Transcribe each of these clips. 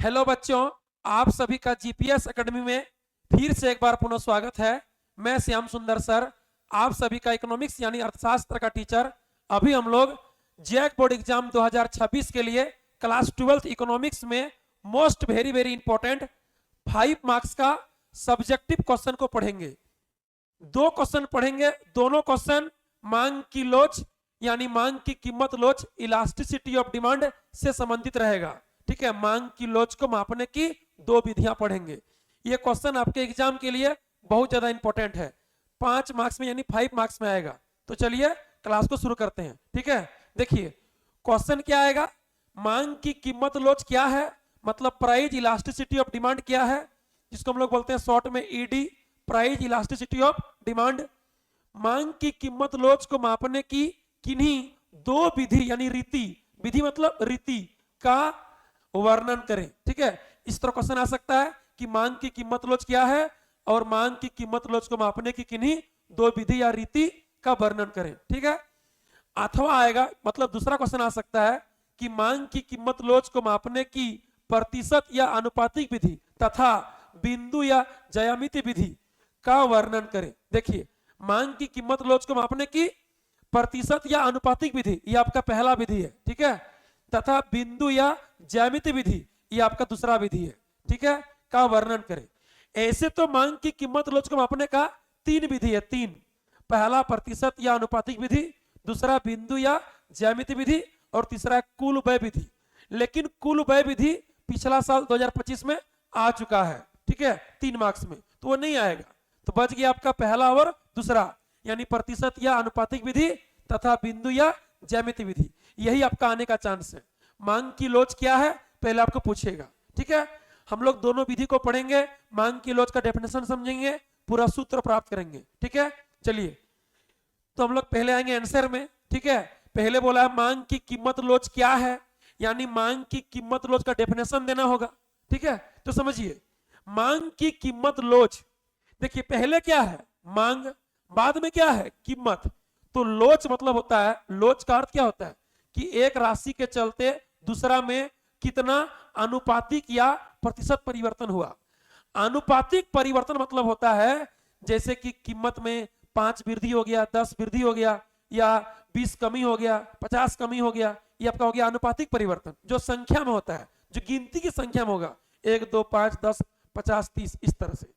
Hello बच्चों, आप सभी का जीपीएस एकेडमी में फिर से एक बार पुनः स्वागत है। मैं श्याम सुंदर सर, आप सभी का इकोनॉमिक्स यानी अर्थशास्त्र का टीचर। अभी हम लोग जैक बोर्ड एग्जाम 2026 के लिए क्लास 12th इकोनॉमिक्स में most very very important 5 marks का सब्जेक्टिव क्वेश्चन को पढ़ेंगे। दो क्वेश्चन पढ़ेंगे, दोनों क्वेश्चन मांग की लोच यानी मांग की कीमत लोच इलास्टिसिटी ऑफ डिमांड से संबंधित रहेगा। ठीक है, मांग की लोच को मापने की दो विधियां पढ़ेंगे। ये क्वेश्चन आपके एग्जाम के लिए बहुत ज्यादा इंपॉर्टेंट है, 5 मार्क्स में यानी 5 मार्क्स में आएगा। तो चलिए क्लास को शुरू करते हैं। ठीक है, देखिए क्वेश्चन क्या आएगा, मांग की कीमत लोच क्या है, मतलब प्राइस इलास्टिसिटी ऑफ डिमांड क्या है, जिसको हम लोग बोलते हैं शॉर्ट में ED, price elasticity of demand. मांग की कीमत लोच को मापने की किन्हीं दो विधि यानी रीति, विधि मतलब रीति का वर्णन करें। ठीक है, इस तरह क्वेश्चन आ सकता है कि मांग की कीमत लोच क्या है और मांग की कीमत लोच को मापने की किन्हीं दो विधि या रीति का वर्णन करें। ठीक है, अथवा आएगा मतलब दूसरा क्वेश्चन आ सकता है कि मांग की कीमत लोच को मापने की प्रतिशत या अनुपातिक विधि तथा बिंदु या ज्यामिति विधि का वर्णन करें। देखिए, मांग की कीमत लोच को मापने की प्रतिशत या अनुपातिक विधि ये आपका पहला विधि है। ठीक है, तथा बिंदु या ज्यामिति विधि ये आपका दूसरा विधि है। ठीक है, का वर्णन करें। ऐसे तो मांग की कीमत लोच को मापने का तीन विधि है, तीन। पहला प्रतिशत या अनुपातिक विधि, दूसरा बिंदु या ज्यामिति विधि और तीसरा कुल व्यय विधि। लेकिन कुल व्यय विधि पिछला साल 2025 में आ चुका है। ठीक है, 3 मार्क्स में, तो वो नहीं आएगा। तो बच गया आपका पहला और दूसरा यानी प्रतिशत या अनुपातिक विधि तथा बिंदु या ज्यामिति विधि, यही आपका आने का चांस है। मांग की लोच क्या है पहले आपको पूछेगा। ठीक है, हम लोग दोनों विधि को पढ़ेंगे, मांग की लोच का डेफिनेशन समझेंगे, पूरा सूत्र प्राप्त करेंगे। ठीक है, चलिए तो हम लोग पहले आएंगे आंसर में। ठीक है, पहले बोला है मांग की कीमत लोच क्या है, यानी मांग की कीमत लोच का डेफिनेशन देना होगा। ठीक है, तो समझिए मांग की कीमत लोच। देखिए पहले क्या है मांग, बाद में क्या है कीमत। तो लोच मतलब होता है, लोच का अर्थ क्या होता है कि एक राशि के चलते दूसरा में कितना अनुपातिक या प्रतिशत परिवर्तन हुआ। अनुपातिक परिवर्तन मतलब होता है जैसे कि कीमत में 5 वृद्धि हो गया, 10 वृद्धि हो गया, या 20 कमी हो गया, 50 कमी हो गया, ये आपका हो गया अनुपातिक परिवर्तन, जो संख्या में होता है, जो गिनती की संख्या में होगा, 1 2 5 10 50 30 इस तरह से।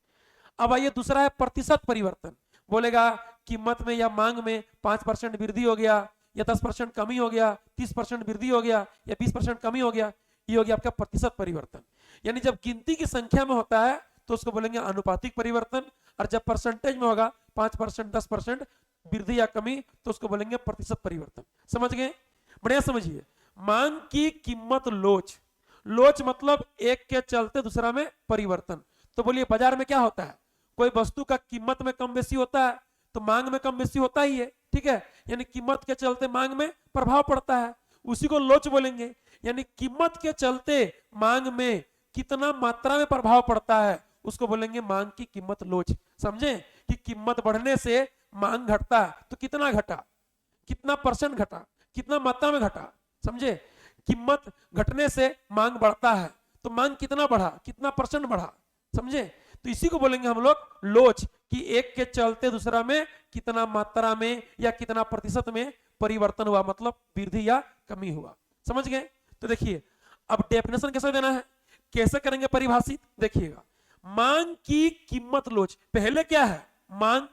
अब आइए दूसरा है प्रतिशत परिवर्तन। बोलेगा कीमत में या मांग में 5% वृद्धि हो गया, या 10% कमी हो गया, 30% वृद्धि हो गया, या 20% कमी हो गया, ये हो गया आपका प्रतिशत परिवर्तन। यानी जब गिनती की संख्या में होता है तो उसको बोलेंगे अनुपातिक परिवर्तन, और जब परसेंटेज में होगा 5% 10% वृद्धि या कमी तो उसको बोलेंगे प्रतिशत परिवर्तन। समझ गए, बढ़िया समझिए। मांग की कीमत लोच, लोच मतलब एक के चलते दूसरा में परिवर्तन। तो बोलिए बाजार में क्या होता है, कोई वस्तु का कीमत में कम बेसी होता है तो मांग में कम बेसी होता ही है। ठीक है, यानी कीमत के चलते मांग में प्रभाव पड़ता है, उसी को लोच बोलेंगे। यानी कीमत के चलते मांग में कितना मात्रा में प्रभाव पड़ता है उसको बोलेंगे मांग की कीमत लोच। समझे कि कीमत बढ़ने से मांग घटता है तो कितना घटा, कितना परसेंट घटा, कितना मात्रा में घटा। समझे, कीमत घटने से मांग बढ़ता है तो मांग कितना बढ़ा, कितना परसेंट बढ़ा। समझे, तो इसी को बोलेंगे हम लोग लोच, कि एक के चलते दूसरा में कितना मात्रा में या कितना प्रतिशत में परिवर्तन हुआ, मतलब वृद्धि या कमी हुआ। समझ गए। तो देखिए अब डेफिनेशन कैसे देना है, कैसे करेंगे परिभाषित, देखिएगा। मांग की कीमत लोच, पहले क्या है मांग,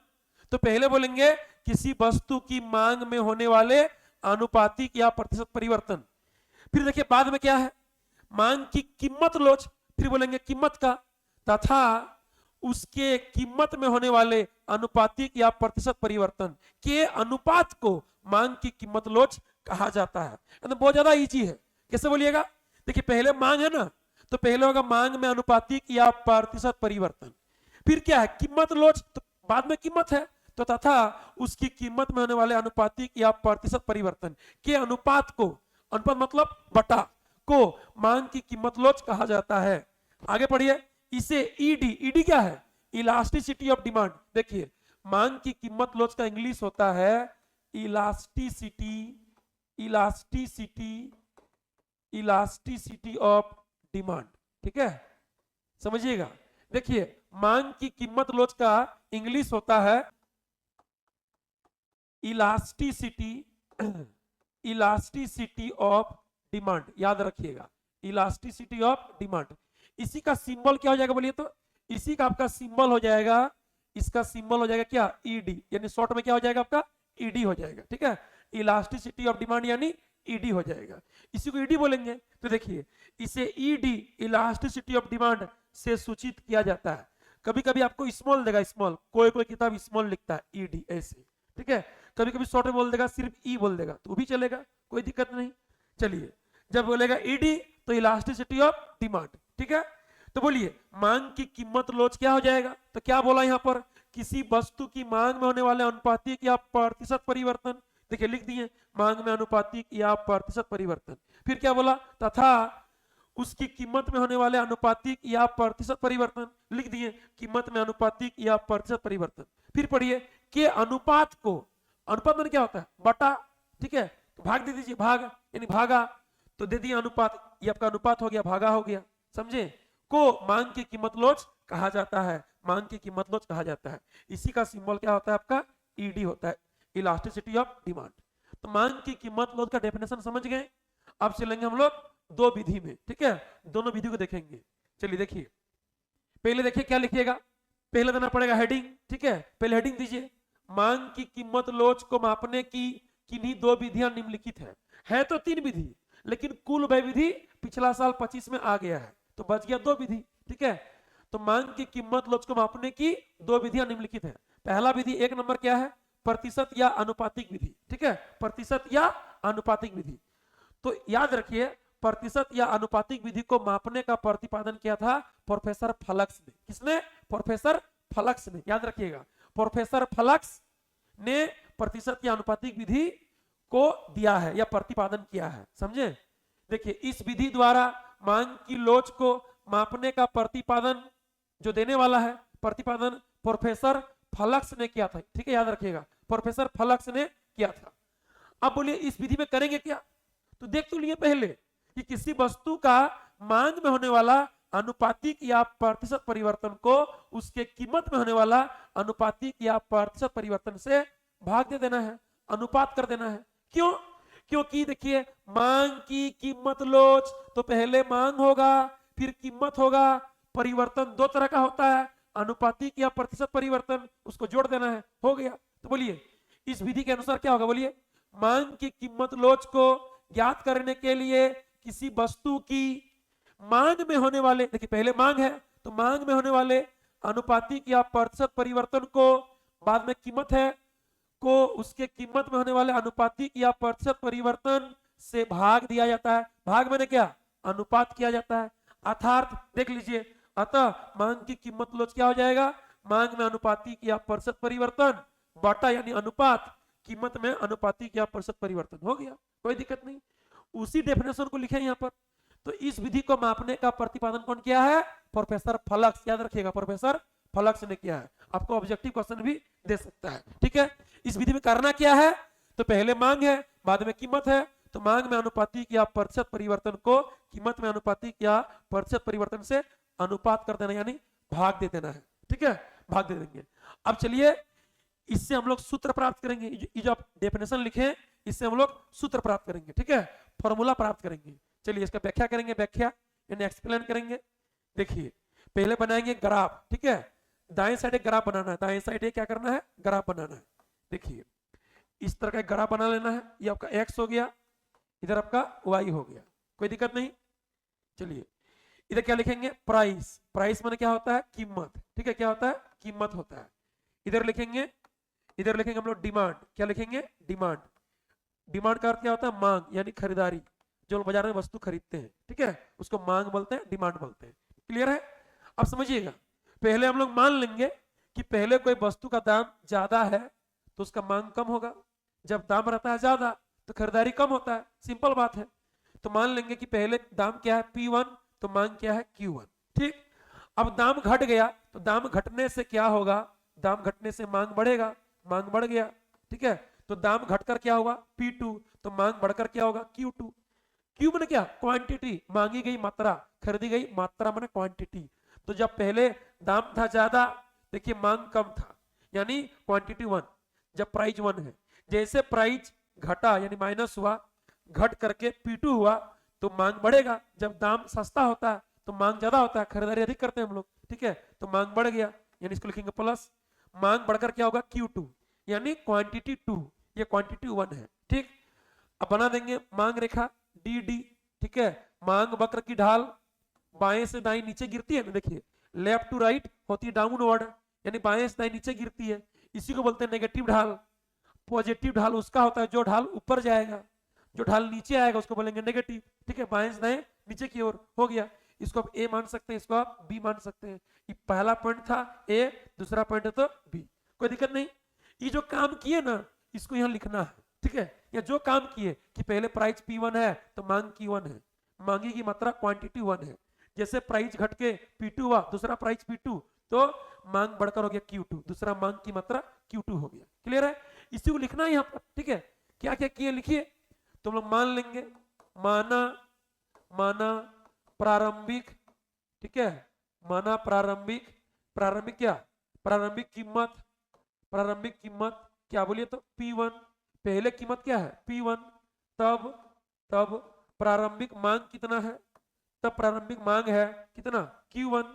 तो पहले बोलेंगे किसी वस्तु की मांग में होने वाले अनुपातिक या प्रतिशत परिवर्तन। फिर देखिए बाद में क्या है मांग की कीमत लोच, फिर बोलेंगे कीमत का तथा उसके कीमत में होने वाले अनुपातिक या प्रतिशत परिवर्तन के अनुपात को मांग की कीमत लोच कहा जाता है। तो बहुत ज्यादा इजी है, कैसे बोलिएगा। देखिए पहले मांग है ना, तो पहले होगा मांग में अनुपातिक या प्रतिशत परिवर्तन, फिर क्या है कीमत लोच, तो बाद में कीमत है तो तथा उसकी कीमत में होने वाले अनुपातिक या प्रतिशत परिवर्तन के अनुपात को, अनुपात मतलब बटा, को मांग की कीमत लोच कहा जाता है। आगे पढ़िए, इसे ईडी, ईडी क्या है इलास्टिसिटी ऑफ डिमांड। देखिए मांग की कीमत लोच का इंग्लिश होता है elasticity, elasticity, elasticity of demand. ठीक है, समझिएगा। देखिए मांग की कीमत लोच का इंग्लिश होता है इलास्टिसिटी, इलास्टिसिटी ऑफ डिमांड, याद रखिएगा, इलास्टिसिटी ऑफ डिमांड। इसी का सिंबल क्या हो जाएगा बोलिए तो, इसी का आपका सिंबल हो जाएगा, इसका सिंबल हो जाएगा क्या, ईडी, यानी शॉर्ट में क्या हो जाएगा आपका, ईडी हो जाएगा। ठीक है, इलास्टिसिटी ऑफ डिमांड यानी ईडी हो जाएगा, इसी को ईडी बोलेंगे। तो देखिए इसे ईडी, इलास्टिसिटी ऑफ डिमांड से सूचित किया जाता है। कभी कभी आपको स्मॉल देगा, स्मॉल, कोई कोई किताब स्मॉल लिखता है ईडी ऐसे, ठीक है। कभी कभी शॉर्ट में बोल देगा, सिर्फ ई बोल देगा तो भी चलेगा, कोई दिक्कत नहीं। चलिए जब बोलेगा ईडी तो इलास्टिसिटी ऑफ डिमांड, ठीक है। तो बोलिए मांग की कीमत लोच क्या हो जाएगा, तो क्या बोला यहां पर, किसी वस्तु की मांग में होने वाले अनुपातिक या प्रतिशत परिवर्तन, देखिए लिख दिए मांग में अनुपातिक या प्रतिशत परिवर्तन। फिर क्या बोला, तथा उसकी कीमत में होने वाले अनुपातिक या प्रतिशत परिवर्तन, लिख दिए कीमत में अनुपातिक या प्रतिशत परिवर्तन। फिर पढ़िए के अनुपात को, अनुपात में क्या होता है, बटा, ठीक है, तो भाग दे दीजिए, भाग यानी भागा, तो दे दिया अनुपात, ये आपका अनुपात हो गया, भागा हो गया, समझे। को मांग की कीमत लोच कहा जाता है, मांग की कीमत लोच कहा जाता है। इसी का सिंबल क्या होता है आपका, ईडी होता है, इलास्टिसिटी ऑफ डिमांड। तो मांग की कीमत लोच का डेफिनेशन समझ गए। अब चलेंगे हम लोग दो विधि में, ठीक है, दोनों विधि को देखेंगे। चलिए देखिए, पहले देखिए क्या लिखिएगा, पहले देना पड़ेगा हेडिंग, ठीक है, पहले हेडिंग दीजिए, मांग की कीमत लोच को मापने की किन्हीं दो विधियां निम्नलिखित है तो तीन विधि, लेकिन कुल वह विधि पिछला साल 25 में आ गया है, तो बच गया दो विधि, ठीक है। तो मांग की कीमत लोच को मापने की दो विधियां निम्नलिखित है। पहला विधि एक नंबर क्या है, प्रतिशत या अनुपातिक विधि, ठीक है, प्रतिशत या अनुपातिक विधि। तो याद रखिए प्रतिशत या अनुपातिक विधि को मापने का प्रतिपादन किया था प्रोफेसर फलक्स ने, किसने, प्रोफेसर फलक्स ने, याद रखिएगा प्रोफेसर फलक्स ने प्रतिशत या अनुपातिक विधि को दिया है या प्रतिपादन किया है, समझे। देखिए इस विधि द्वारा मांग की लोच को मापने का प्रतिपादन जो देने वाला है, प्रतिपादन प्रोफेसर फलक्स ने किया था, ठीक है, याद रखिएगा प्रोफेसर फलक्स ने किया था। अब बोलिए इस विधि में करेंगे क्या, तो देख तो लिए पहले कि किसी वस्तु का मांग में होने वाला अनुपातिक या प्रतिशत परिवर्तन को उसके कीमत में होने वाला अनुपातिक या प्रतिशत परिवर्तन से भाग दे देना है, अनुपात कर देना है। क्यों, क्योंकि देखिए मांग की कीमत लोच तो पहले मांग होगा फिर कीमत होगा, परिवर्तन दो तरह का होता है, अनुपातिक या प्रतिशत परिवर्तन, उसको जोड़ देना है, हो गया। तो बोलिए इस विधि के अनुसार क्या होगा, बोलिए मांग की कीमत लोच को ज्ञात करने के लिए किसी वस्तु की मांग में होने वाले, देखिए पहले मांग है तो मांग में होने वाले अनुपातिक या प्रतिशत परिवर्तन को, बाद में कीमत है, को उसके कीमत में होने वाले अनुपातिक या प्रतिशत परिवर्तन से भाग दिया जाता है। भाग मैंने क्या, अनुपात किया जाता है, अर्थात देख लीजिए, अतः मांग की कीमत लोच क्या हो जाएगा, मांग में अनुपातिक या प्रतिशत परिवर्तन बटा यानी अनुपात, कीमत में अनुपातिक या प्रतिशत परिवर्तन, हो गया, कोई दिक्कत नहीं। उसी डेफिनेशन को लिखे यहाँ पर। तो इस विधि को मापने का प्रतिपादन कौन किया है, प्रोफेसर फलक्स, याद रखिएगा प्रोफेसर फलक्स ने किया है। आपको ऑब्जेक्टिव क्वेश्चन भी दे सकता है, ठीक है। इस विधि में करना क्या है, तो पहले मांग है बाद में कीमत है, तो मांग में अनुपातिक या प्रतिशत परिवर्तन को कीमत में अनुपातिक या प्रतिशत परिवर्तन से अनुपात कर देना यानी भाग दे देना है, ठीक है, भाग दे देंगे। अब चलिए इससे हम लोग सूत्र प्राप्त करेंगे, ये जो आप डेफिनेशन लिखे इससे हम लोग सूत्र प्राप्त करेंगे, ठीक है, फॉर्मूला प्राप्त करेंगे। चलिए इसका व्याख्या करेंगे, व्याख्या यानी एक्सप्लेन करेंगे। देखिए पहले बनाएंगे ग्राफ, ठीक है, दाएं साइड एक ग्राफ बनाना है, दाएं साइड क्या करना है, ग्राफ बनाना है। देखिए इस तरह का एक ग्राफ बना लेना है, ये आपका एक्स हो गया, इधर आपका वाई हो गया, कोई दिक्कत नहीं। चलिए इधर क्या लिखेंगे, प्राइस, प्राइस माने क्या होता है, कीमत, ठीक है, क्या होता है, कीमत होता है। इधर लिखेंगे हम लोग डिमांड, क्या लिखेंगे, डिमांड, डिमांड का अर्थ क्या होता है, मांग यानी खरीदारी, जो लोग बाजार में वस्तु खरीदते हैं, ठीक है, उसको मांग बोलते हैं, डिमांड बोलते हैं। क्लियर है। अब समझिएगा पहले हम लोग मान लेंगे कि पहले कोई वस्तु का दाम ज्यादा है तो उसका मांग कम होगा, जब दाम रहता है ज्यादा तो खरीदारी कम होता है, सिंपल बात है। तो मान लेंगे कि पहले दाम क्या है P1 तो मांग क्या है Q1, ठीक। अब दाम घट गया तो दाम घटने से क्या होगा, दाम घटने से मांग बढ़ेगा, मांग बढ़ गया, ठीक है, तो दाम घटकर क्या होगा P2 तो मांग बढ़कर क्या होगा Q2। क्यू मैंने क्या, क्वांटिटी, मांगी गई मात्रा, खरीदी गई मात्रा मैंने क्वांटिटी। तो जब पहले दाम था ज्यादा, देखिए मांग कम था, यानी क्वांटिटी 1। जब प्राइस 1 है, जैसे प्राइस घटा यानी माइनस हुआ, घट करके P2 हुआ, तो मांग बढ़ेगा। जब दाम सस्ता होता है तो मांग ज्यादा होता है, खरीदारी अधिक करते हैं हम लोग, ठीक है, तो मांग बढ़ गया, यानी इसको लिखेंगे प्लस। मांग बढ़कर क्या होगा, Q2, यानी क्वांटिटी 2, ये क्वांटिटी 1 है, ठीक। अब बना देंगे मांग रेखा DD, ठीक है। मांग वक्र की ढाल बाएं से दाएं नीचे गिरती है ना, देखिए लेफ्ट टू राइट होती है डाउनवर्ड, यानी बाएं से दाएं नीचे गिरती है, इसी को बोलते हैं नेगेटिव ढाल। पॉजिटिव ढाल उसका होता है जो ढाल ऊपर जाएगा, जो ढाल नीचे आएगा उसको बोलेंगे नेगेटिव, ठीक है। बाएं से दाएं नीचे की ओर हो गया, इसको आप ए मान सकते हैं, इसको आप बी मान सकते हैं। ये पहला पॉइंट था ए, दूसरा पॉइंट है तो बी, कोई दिक्कत नहीं। ये जो काम किए ना इसको यहाँ लिखना है, ठीक है। या जो काम किए कि पहले प्राइस P1 है तो मांग Q1 है, मांगी की मात्रा क्वांटिटी 1 है। जैसे प्राइस घट के P2 हुआ, दूसरा प्राइस P2, तो मांग बढ़कर हो गया Q2, दूसरा मांग की मात्रा Q2 हो गया। क्लियर है, इसी को लिखना है यहाँ पर, ठीक है। क्या क्या किए लिखिए, तो हम लोग मान लेंगे, माना, माना प्रारंभिक, ठीक है, माना प्रारंभिक, प्रारंभिक क्या, प्रारंभिक कीमत, प्रारंभिक कीमत क्या बोलिए तो P1, पहले कीमत क्या है P1, तब तब प्रारंभिक मांग कितना है, तब प्रारंभिक मांग है कितना Q1,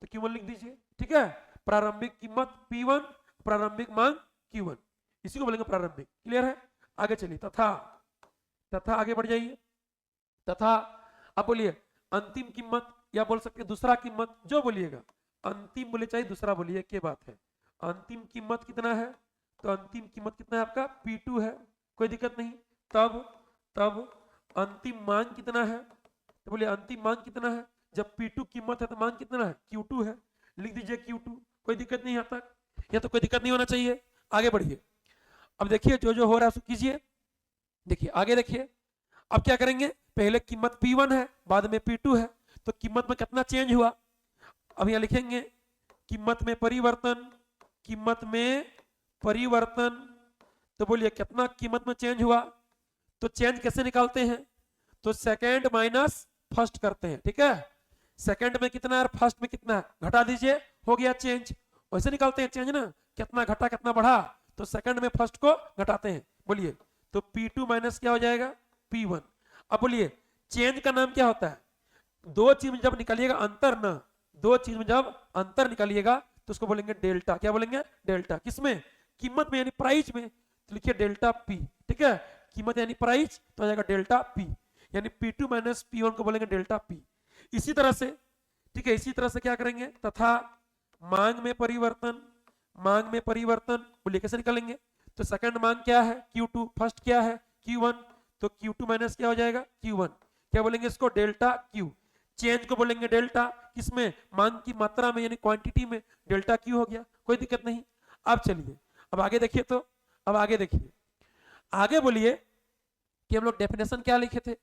तो Q1 लिख दीजिए, ठीक है। प्रारंभिक कीमत P1, प्रारंभिक मांग Q1, इसी को बोलेंगे प्रारंभिक। क्लियर है, आगे चलिए, तथा, तथा आगे बढ़ जाइए, तथा अब बोलिए अंतिम कीमत, या बोल सकते दूसरा कीमत, जो बोलिएगा, अंतिम बोले चाहे दूसरा बोलिए, क्या बात है। अंतिम कीमत कितना है, तो अंतिम कीमत कितना है आपका P2 है, कोई दिक्कत नहीं। तब तब अंतिम मांग कितना है, तो बोलिए अंतिम मांग कितना है, जब P2 कीमत है तो मांग कितना है Q2 है, लिख दीजिए Q2, कोई दिक्कत नहीं यहाँ तक, या तो कोई दिक्कत नहीं होना चाहिए। आगे बढ़िए, अब देखिए जो जो हो रहा है उसको कीजिए। देखिए आगे देखिए, अब क्या करेंगे, पहले कीमत P1 है, बाद में P2 है, तो कीमत में कितना चेंज हुआ, अब यहाँ लिखेंगे कीमत में परिवर्तन, कीमत में परिवर्तन, तो बोलिए कितना कीमत में चेंज हुआ, तो चेंज कैसे निकालते हैं, तो सेकंड माइनस फर्स्ट करते हैं, ठीक है। सेकंड में कितना है और फर्स्ट में कितना है, घटा दीजिए, हो गया चेंज। वैसे निकालते हैं चेंज ना, कितना घटा कितना बढ़ा, तो सेकंड में फर्स्ट को घटाते हैं, बोलिए तो P2 माइनस क्या हो जाएगा P1। अब बोलिए चेंज का नाम क्या होता है, दो चीज में जब निकालिएगा अंतर ना, दो चीज में जब अंतर निकालिएगा तो उसको बोलेंगे डेल्टा, क्या बोलेंगे डेल्टा, किसमें, कीमत में यानी प्राइस में, तो लिखिए डेल्टा P, ठीक है। कीमत यानी प्राइस तो आ जाएगा डेल्टा P, यानी P2 माइनस P1 को बोलेंगे डेल्टा P। इसी तरह से, ठीक है, इसी तरह से क्या करेंगे, तथा मांग में परिवर्तन, मांग में परिवर्तन बोलिए कैसे निकालेंगे, तो सेकंड मांग क्या है Q2, फर्स्ट क्या है Q1, तो Q2 माइनस क्या हो जाएगा Q1, क्या बोलेंगे इसको डेल्टा Q। चेंज को बोलेंगे डेल्टा, किसमें, मांग की मात्रा में यानी क्वांटिटी में, डेल्टा Q हो गया, कोई दिक्कत नहीं। अब चलिए अब आगे देखिए, तो अब आगे देखिए, आगे बोलिए कि हम लोग डेफिनेशन क्या लिखे थे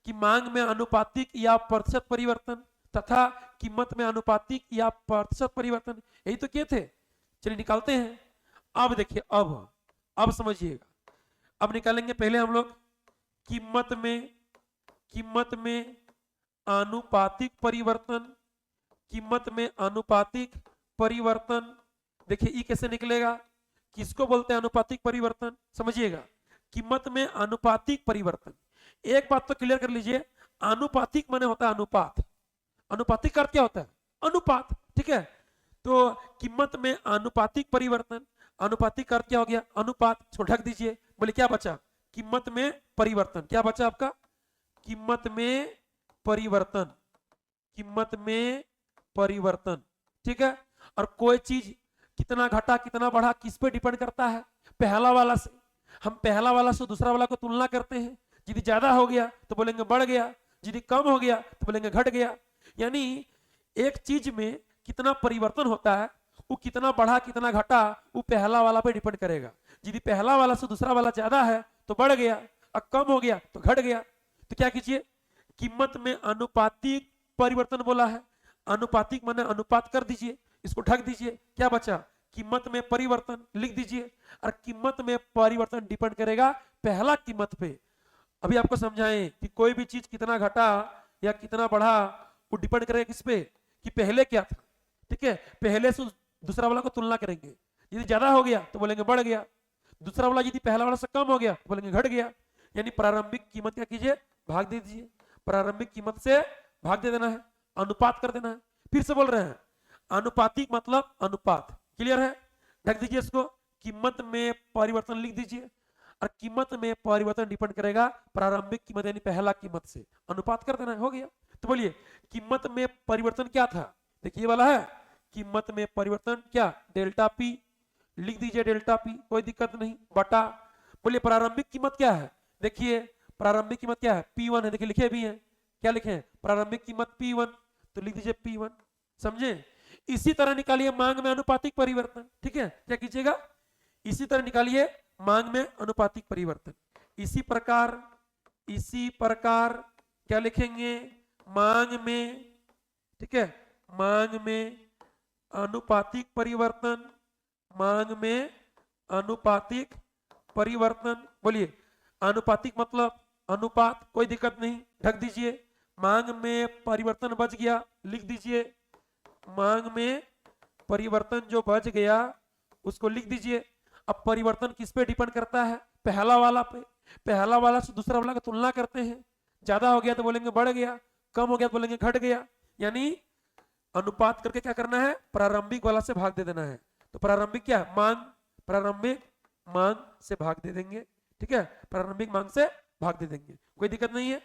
कि मांग में अनुपातिक या प्रतिशत परिवर्तन तथा कीमत में अनुपातिक या प्रतिशत परिवर्तन, यही तो किए थे। चलिए निकालते हैं। अब देखिए, अब समझिएगा, अब निकालेंगे पहले हम लोग कीमत में आनुपातिक परिवर्तन, कीमत में आनुपातिक परिवर्तन। देखिए ये कैसे निकलेगा, किसको बोलते हैं अनुपातिक परिवर्तन, समझिएगा, कीमत में आनुपातिक परिवर्तन। एक बात तो क्लियर कर लीजिए, आनुपातिक माने होता है अनुपात, अनुपातिक का अर्थ क्या होता है अनुपात, ठीक है। तो कीमत में आनुपातिक परिवर्तन, अनुपातिक का अर्थ क्या हो गया अनुपात, इसको ढक दीजिए, बोले क्या बचा, कीमत में परिवर्तन, क्या बचा आपका कीमत में परिवर्तन, कीमत में परिवर्तन, ठीक है। और कोई चीज कितना घटा कितना बढ़ा किस पे डिपेंड करता है, पहला वाला से, हम पहला वाला से दूसरा वाला को तुलना करते हैं, यदि ज्यादा हो गया तो बोलेंगे बढ़ गया, यदि कम हो गया तो बोलेंगे घट गया। यानी एक चीज में कितना परिवर्तन होता है, वो कितना बढ़ा कितना घटा वो पहला वाला पे डिपेंड करेगा। यदि पहला वाला से दूसरा वाला ज्यादा है तो बढ़ गया, और कम हो गया तो घट गया। तो क्या कीजिए, कीमत में अनुपातिक परिवर्तन बोला है, अनुपातिक माने अनुपात कर दीजिए, इसको ढक दीजिए, क्या बचा कीमत में परिवर्तन लिख दीजिए। और कीमत में परिवर्तन डिपेंड करेगा पहला कीमत पे, अभी आपको समझाएं कि कोई भी चीज कितना घटा या कितना बढ़ा वो डिपेंड करेगा किस पे, कि पहले क्या था। ठीक है, पहले से दूसरा वाला को तुलना करेंगे, यदि ज्यादा हो गया तो बोलेंगे बढ़ गया, दूसरा वाला यदि पहला वाला से कम हो गया तो बोलेंगे घट गया। यानी प्रारंभिक कीमत क्या कीजिए, भाग दे दीजिए, प्रारंभिक कीमत से भाग दे देना है, अनुपात कर देना है। फिर से बोल रहे हैं, अनुपातिक मतलब अनुपात, क्लियर है। ढक दीजिए इसको, कीमत में परिवर्तन लिख दीजिए, और कीमत में परिवर्तन डिपेंड करेगा प्रारंभिक कीमत यानी पहला कीमत से, अनुपात कर देना है, हो गया। तो बोलिए कीमत में परिवर्तन क्या था, देखिए वाला है कीमत में परिवर्तन क्या, डेल्टा पी, लिख दीजिए डेल्टा पी, कोई दिक्कत नहीं, बटा, बोलिए प्रारंभिक कीमत क्या है, देखिए प्रारंभिक कीमत क्या है, P1 है, देखिए लिखे भी है, क्या लिखे हैं, प्रारंभिक कीमत P1, तो लिख दीजिए P1, समझे। इसी तरह निकालिए मांग में अनुपातिक परिवर्तन, ठीक है, क्या कीजिएगा, इसी तरह निकालिए मांग में अनुपातिक परिवर्तन। इसी प्रकार क्या लिखेंगे, मांग में, ठीक है, मांग में अनुपातिक परिवर्तन, मांग में अनुपातिक परिवर्तन, बोलिए अनुपातिक मतलब अनुपात, कोई दिक्कत नहीं, ढक दीजिए। मांग में परिवर्तन बच गया, लिख दीजिए, मांग में परिवर्तन जो बच गया उसको लिख दीजिए। अब परिवर्तन किस पे डिपेंड करता है, पहला वाला पे, पहला वाला से दूसरा वाला का तुलना करते हैं, ज्यादा हो गया तो बोलेंगे बढ़ गया, कम हो गया तो बोलेंगे घट गया। यानी अनुपात करके क्या करना है, प्रारंभिक वाला से भाग दे देना है। तो प्रारंभिक क्या है, मांग, प्रारंभिक मांग से भाग दे देंगे, ठीक है, प्रारंभिक मांग से भाग दे देंगे, कोई दिक्कत नहीं है,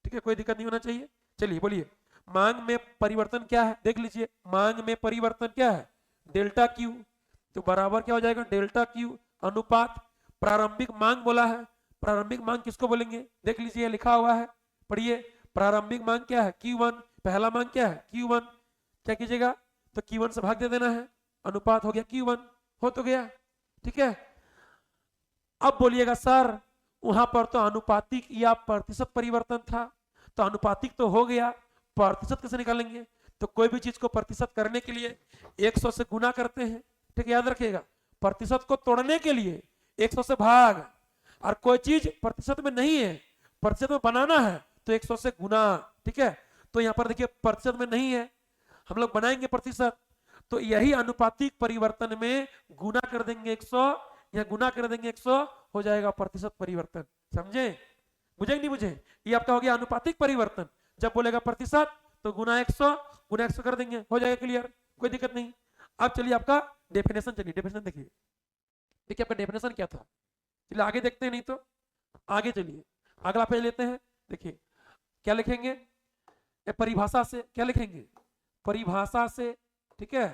ठीक है, कोई दिक्कत नहीं होना चाहिए। चलिए बोलिए मांग में परिवर्तन क्या है, देख लीजिए मांग में परिवर्तन क्या है, डेल्टा क्यू, तो बराबर क्या हो जाएगा, डेल्टा क्यू अनुपात प्रारंभिक मांग बोला है, प्रारंभिक मांग किसको बोलेंगे, देख लीजिए लिखा हुआ है, पढ़िए, प्रारंभिक मांग क्या है Q1, पहला मांग क्या है Q1, क्या कीजिएगा, तो Q1 से भाग दे देना है, अनुपात हो गया Q1, हो तो गया, ठीक है। अब बोलिएगा सर वहां पर तो अनुपातिक या प्रतिशत परिवर्तन था, तो अनुपातिक तो हो गया, प्रतिशत कैसे निकालेंगे, तो कोई भी चीज को प्रतिशत करने के लिए 100 से गुना करते हैं, ठीक है, याद रखिएगा, प्रतिशत को तोड़ने के लिए 100 से भाग, और कोई चीज प्रतिशत में नहीं है, प्रतिशत में बनाना है तो 100 से गुना, ठीक है। तो यहाँ पर देखिए प्रतिशत में नहीं है, हम लोग बनाएंगे प्रतिशत, तो यही अनुपातिक परिवर्तन में गुना कर देंगे 100, या गुना कर देंगे 100, हो जाएगा प्रतिशत परिवर्तन, समझे, बुझे नहीं बुझे, ये आपका हो गया अनुपातिक परिवर्तन। जब बोलेगा प्रतिशत तो गुना 100, गुना 100 कर देंगे, हो जाएगा क्लियर, कोई दिक्कत नहीं। अब चलिए आपका डेफिनेशन, चलिए डेफिनेशन देखिए, देखिए आपका डेफिनेशन क्या था, चलिए आगे देखते हैं, नहीं तो आगे चलिए अगला पेज लेते हैं। देखिए क्या लिखेंगे, परिभाषा से, क्या लिखेंगे, परिभाषा से, ठीक है।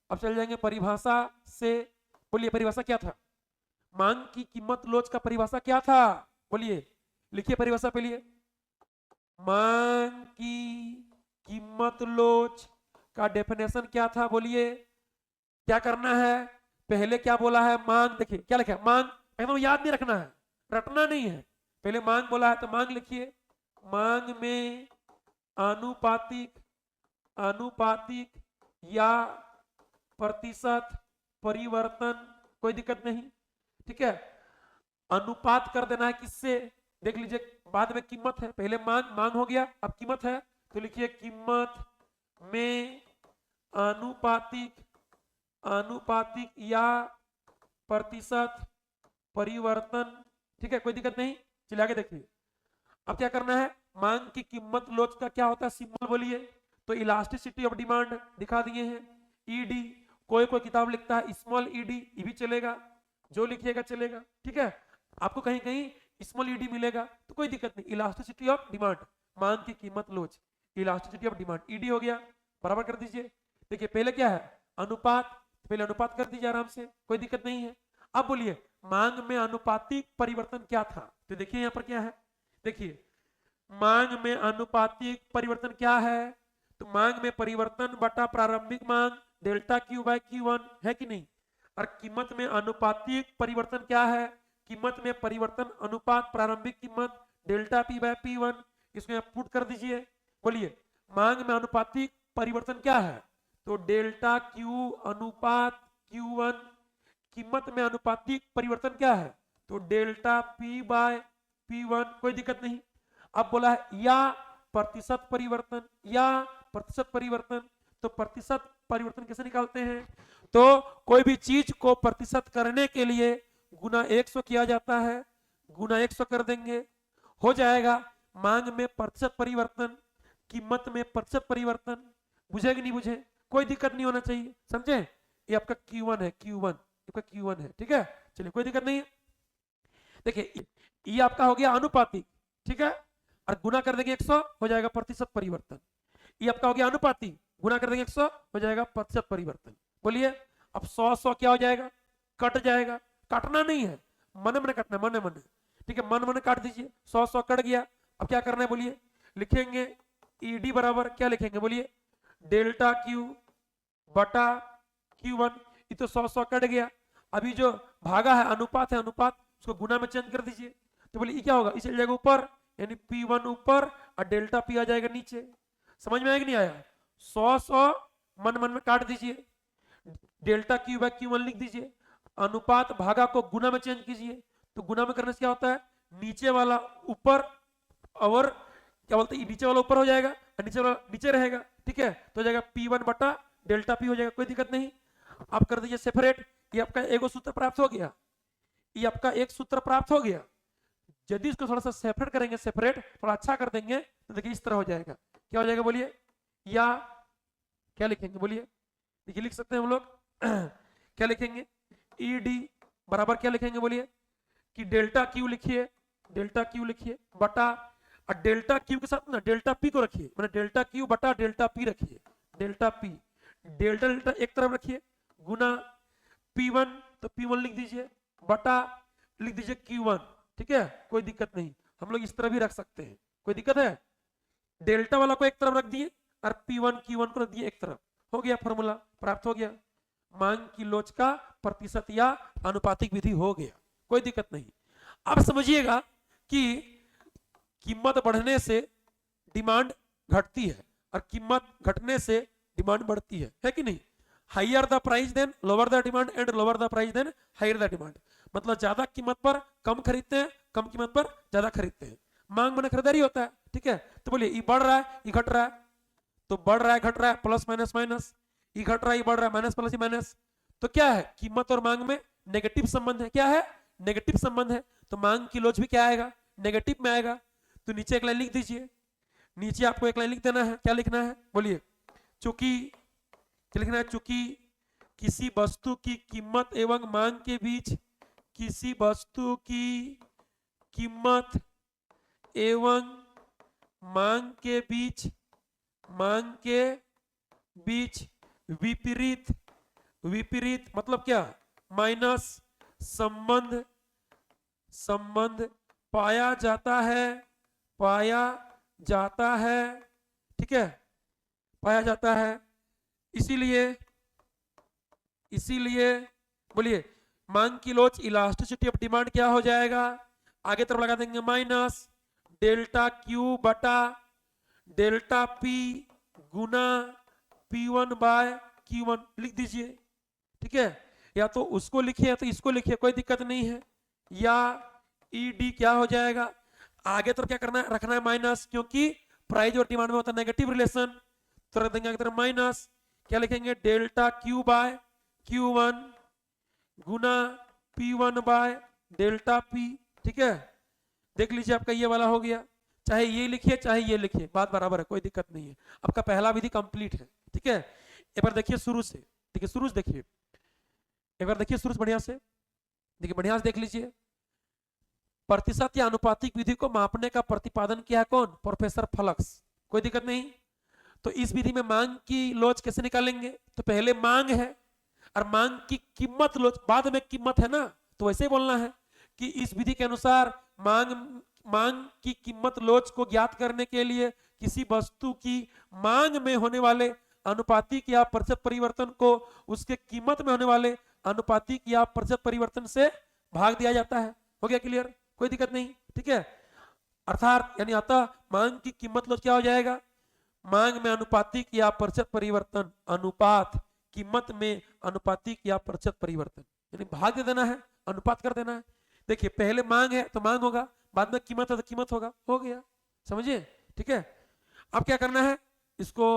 अब चल जाएंगे परिभाषा से, बोलिए परिभाषा क्या था, मांग की कीमत लोच का परिभाषा क्या था, बोलिए लिखिए परिभाषा पे लिए, मांग की कीमत लोच का डेफिनेशन क्या था, बोलिए क्या करना है, पहले क्या बोला है मांग, देखिए क्या लिखा है मांग, एकदम याद नहीं रखना है, रटना नहीं है, पहले मांग बोला है तो मांग लिखिए, मांग में अनुपातिक, अनुपातिक या प्रतिशत परिवर्तन, कोई दिक्कत नहीं, ठीक है, अनुपात कर देना है किससे, देख लीजिए बाद में कीमत है, पहले मांग, मांग हो गया, अब कीमत है, तो लिखिए कीमत में अनुपातिक, अनुपातिक या प्रतिशत परिवर्तन, ठीक है, कोई दिक्कत नहीं। चलिए आगे देखिए, अब क्या करना है, मांग की कीमत लोच का क्या होता है सिंबल, बोलिए, तो इलास्टिसिटी ऑफ डिमांड दिखा दिए हैं, ईडी, कोई कोई किताब लिखता है स्मॉल ईडी, ये भी चलेगा, जो लिखिएगा चलेगा, ठीक है, आपको कहीं कहीं स्मॉल ईडी मिलेगा तो कोई दिक्कत नहीं, इलास्टिसिटी ऑफ डिमांड, मांग की कीमत लोच, इलास्टिसिटी ऑफ डिमांड, ईडी हो गया, बराबर कर दीजिए। देखिए पहले क्या है अनुपात, पहले अनुपात कर दीजिए आराम से, कोई दिक्कत नहीं है। अब बोलिए मांग में अनुपातिक परिवर्तन क्या था, तो देखिए यहाँ पर क्या है, देखिए मांग में अनुपातिक परिवर्तन क्या है, तो मांग में परिवर्तन बटा प्रारंभिक मांग डेल्टा क्यू बाय Q1 है कि नहीं, और कीमत में अनुपातिक परिवर्तन क्या है, कीमत में परिवर्तन अनुपात प्रारंभिक कीमत डेल्टा P बाय P1, इसको यहाँ पुट कर दीजिए। बोलिए मांग में अनुपातिक परिवर्तन क्या है, तो डेल्टा Q अनुपात Q1, कीमत में अनुपातिक परिवर्तन क्या है, तो डेल्टा P बाय P1, कोई दिक्कत नहीं। अब बोला है या प्रतिशत परिवर्तन, या प्रतिशत परिवर्तन, तो प्रतिशत परिवर्तन कैसे निकालते हैं? तो कोई भी चीज को प्रतिशत करने के लिए गुना 100 किया जाता है, गुना 100 कर देंगे, हो जाएगा मांग में प्रतिशत परिवर्तन, कीमत में प्रतिशत परिवर्तन। बुझे कि नहीं बुझे? कोई दिक्कत नहीं होना चाहिए, समझे? ये आपका Q1 है, Q1 आपका Q1 है, ठीक है। चलिए कोई दिक्कत नहीं है। देखिए ये आपका हो गया अनुपातिक, ठीक है, और गुना कर देंगे 100, हो जाएगा प्रतिशत परिवर्तन। ये आपका हो गया अनुपातिक, गुना कर देंगे 100, हो जाएगा प्रतिशत परिवर्तन। बोलिए अब 100 क्या हो जाएगा? कट जाएगा। काटना नहीं है, मन मन काटना, मन मन, ठीक है, मन मन काट दीजिए। 100 कट गया। अब क्या करना है बोलिए? लिखेंगे ईडी बराबर क्या लिखेंगे बोलिए? डेल्टा क्यू बटा Q1। ये तो 100 कट गया। अभी जो भागा है अनुपात है, अनुपात उसको गुना में चेंज कर दीजिए। तो बोलिए ये क्या होगा? इसे जाएगा ऊपर, यानी P1 ऊपर और डेल्टा P आ जाएगा नीचे। समझ में आया कि नहीं आया? 100 मन मन में काट दीजिए, डेल्टा Q बाय Q1 लिख दीजिए, अनुपात भागा को गुना में चेंज कीजिए। तो गुना में करने से क्या होता है? नीचे वाला ऊपर और क्या बोलते हैं, नीचे वाला ऊपर हो जाएगा और नीचे वाला नीचे रहेगा, ठीक है। तो हो जाएगा P1 बटा डेल्टा P हो जाएगा, कोई दिक्कत नहीं। आप कर दीजिए सेपरेट। ये आपका एगो सूत्र प्राप्त हो गया, ये आपका एक सूत्र प्राप्त हो गया। यदि इसको थोड़ा सा सेपरेट करेंगे, सेपरेट थोड़ा अच्छा कर देंगे, तो देखिए इस तरह हो जाएगा। क्या हो जाएगा बोलिए? या क्या लिखेंगे बोलिए? देखिए लिख सकते हैं हम लोग क्या लिखेंगे? ईडी बराबर क्या लिखेंगे बोलिए? कि डेल्टा क्यू लिखिए, डेल्टा क्यू लिखिए बटा, और डेल्टा क्यू के साथ ना डेल्टा पी को रखिए, मतलब डेल्टा क्यू बटा डेल्टा पी रखिए, डेल्टा पी, डेल्टा डेल्टा एक तरफ रखिए, गुना P1 तो P1 लिख दीजिए, बटा लिख दीजिए Q1, ठीक है, कोई दिक्कत नहीं। हम लोग इस तरह भी रख सकते हैं, कोई दिक्कत है? डेल्टा वाला को एक तरफ रख दिए और P1 Q1 को रख दिए एक तरफ, हो गया, फॉर्मूला प्राप्त हो गया। मांग की लोच का प्रतिशत या अनुपातिक विधि हो गया, कोई दिक्कत नहीं। अब समझिएगा कि कीमत बढ़ने से डिमांड घटती है और कीमत घटने से डिमांड बढ़ती है कि नहीं? Higher the price then lower the demand and lower the price then higher the demand. मतलब ज्यादा कीमत पर कम खरीदते हैं, कम कीमत पर ज्यादा खरीदते हैं। मांग में खरीदारी होता है, ठीक है। तो बोलिए ये बढ़ रहा है, ये घट रहा है, तो बढ़ रहा है घट रहा है, प्लस माइनस माइनस, ये घट रहा है ये बढ़ रहा है, माइनस प्लस माइनस। तो क्या है? कीमत और मांग में नेगेटिव संबंध है। क्या है? नेगेटिव संबंध है। तो मांग की लोच भी क्या आएगा? नेगेटिव में आएगा। तो नीचे एक लाइन लिख दीजिए, नीचे आपको एक लाइन लिख देना है। क्या लिखना है बोलिए? चूंकि क्या लिखना है? चूंकि किसी वस्तु की कीमत एवं मांग के बीच, किसी वस्तु की कीमत एवं मांग के बीच, मांग के बीच विपरीत, विपरीत मतलब क्या? माइनस संबंध, संबंध पाया जाता है, पाया जाता है, ठीक है, पाया जाता है। इसीलिए, इसीलिए बोलिए मांग की लोच इलास्टिसिटी ऑफ डिमांड क्या हो जाएगा? आगे तरफ लगा देंगे माइनस डेल्टा क्यू बटा delta P Guna P1 by Q1 लिख दीजिए, ठीक है। या तो उसको लिखिए या तो इसको लिखिए, कोई दिक्कत नहीं है। या ईडी क्या हो जाएगा? आगे तरफ क्या करना है? रखना है माइनस, क्योंकि प्राइस और डिमांड में होता है नेगेटिव रिलेशन। तो रख देंगे आगे तरफ माइनस, क्या लिखेंगे? डेल्टा क्यू बाय Q1 गुना P1 बाय डेल्टा P, ठीक है। देख लीजिए आपका ये वाला हो गया। चाहे ये लिखिए चाहे ये लिखिए, बात बराबर है, कोई दिक्कत नहीं है। आपका पहला विधि कंप्लीट है, ठीक है। एक बार देखिए शुरू से, देखिए शुरू से देखिए, एक बार देखिए शुरू से बढ़िया से, देखिए बढ़िया से देख लीजिए। प्रतिशत या अनुपातिक विधि को मापने का प्रतिपादन किया है कौन? Professor flux. कोई दिक्कत नहीं। तो इस विधि में मांग की लोच कैसे निकालेंगे? तो पहले मांग है और मांग की कीमत लोच बाद में कीमत है ना, तो वैसे ही बोलना है कि इस विधि के अनुसार मांग की कीमत लोच को ज्ञात करने के लिए किसी वस्तु की मांग में होने वाले अनुपातिक या प्रतिशत परिवर्तन को उसके कीमत में होने वाले अनुपातिक या प्रतिशत परिवर्तन से भाग दिया जाता है। हो गया क्लियर? कोई दिक्कत नहीं, ठीक है। अर्थात यानी अतः मांग की कीमत लोच क्या हो जाएगा? मांग में अनुपातिक या प्रतिशत परिवर्तन, अनुपात कीमत में अनुपातिक या प्रतिशत परिवर्तन, यानी भाग दे देना है, अनुपात कर देना है। देखिए पहले मांग है तो मांग होगा, बाद में कीमत है तो कीमत होगा, हो गया, समझिए। ठीक है, अब क्या करना है, इसको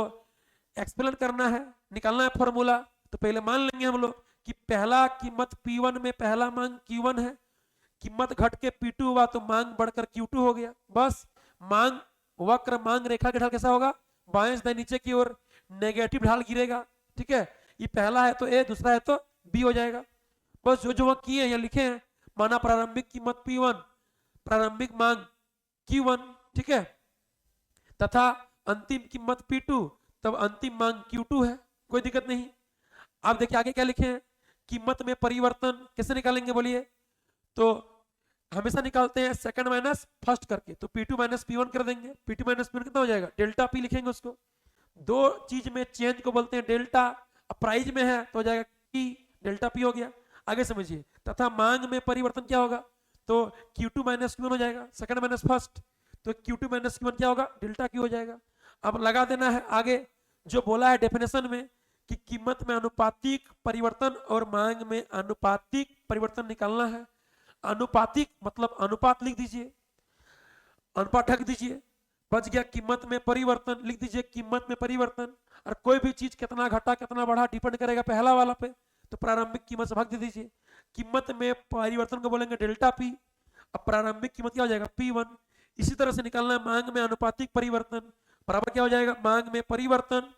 एक्सप्लेन करना है, निकालना है फॉर्मूला। तो पहले मान लेंगे हम लोग कि पहला कीमत P1 में पहला मांग Q1 है, कीमत घट के P2 हुआ तो मांग बढ़कर Q2 हो गया। बस मांग वक्र मांग रेखा के ढाल कैसा होगा, बाएं से नीचे की ओर नेगेटिव ढाल गिरेगा। ठीक है, ये पहला है तो ए, दूसरा है तो बी हो जाएगा। बस जो जो वहां किए हैं लिखे हैं, माना प्रारंभिक कीमत P1, प्रारंभिक मांग Q1, ठीक है, तथा अंतिम कीमत P2, तब अंतिम मांग Q2 है, कोई दिक्कत नहीं। आप देखिए आगे क्या लिखे हैं, कीमत में परिवर्तन कैसे निकालेंगे बोलिए, तो हमेशा निकालते हैं सेकंड माइनस फर्स्ट करके, तो P2 माइनस P1 कर देंगे, P2 माइनस P1 कितना हो जाएगा, डेल्टा P लिखेंगे उसको। दो चीज में चेंज को बोलते हैं डेल्टा, अब प्राइस में है तो हो जाएगा P, डेल्टा P हो गया। आगे समझिए, तथा मांग में परिवर्तन क्या होगा, तो Q2 माइनस Q1 हो जाएगा, सेकंड माइनस फर्स्ट, तो Q2 माइनस Q1 क्या होगा, डेल्टा Q हो जाएगा। अब लगा देना है आगे जो बोला है डेफिनेशन में कि कीमत में अनुपातिक परिवर्तन और मांग में अनुपातिक परिवर्तन निकालना है। अनुपातिक मतलब अनुपात लिख दीजिए, अनुपात ढक दीजिए, बच गया कीमत में परिवर्तन, लिख दीजिए कीमत में परिवर्तन। और कोई भी चीज कितना घटा कितना बढ़ा डिपेंड करेगा पहला वाला पे, तो प्रारंभिक कीमत से भाग दे दीजिए। कीमत में परिवर्तन को बोलेंगे डेल्टा P, अब प्रारंभिक कीमत क्या हो जाएगा P1। इसी तरह से निकालना है मांग में अनुपातिक परिवर्तन, बराबर क्या हो जाएगा, मांग में परिवर्तन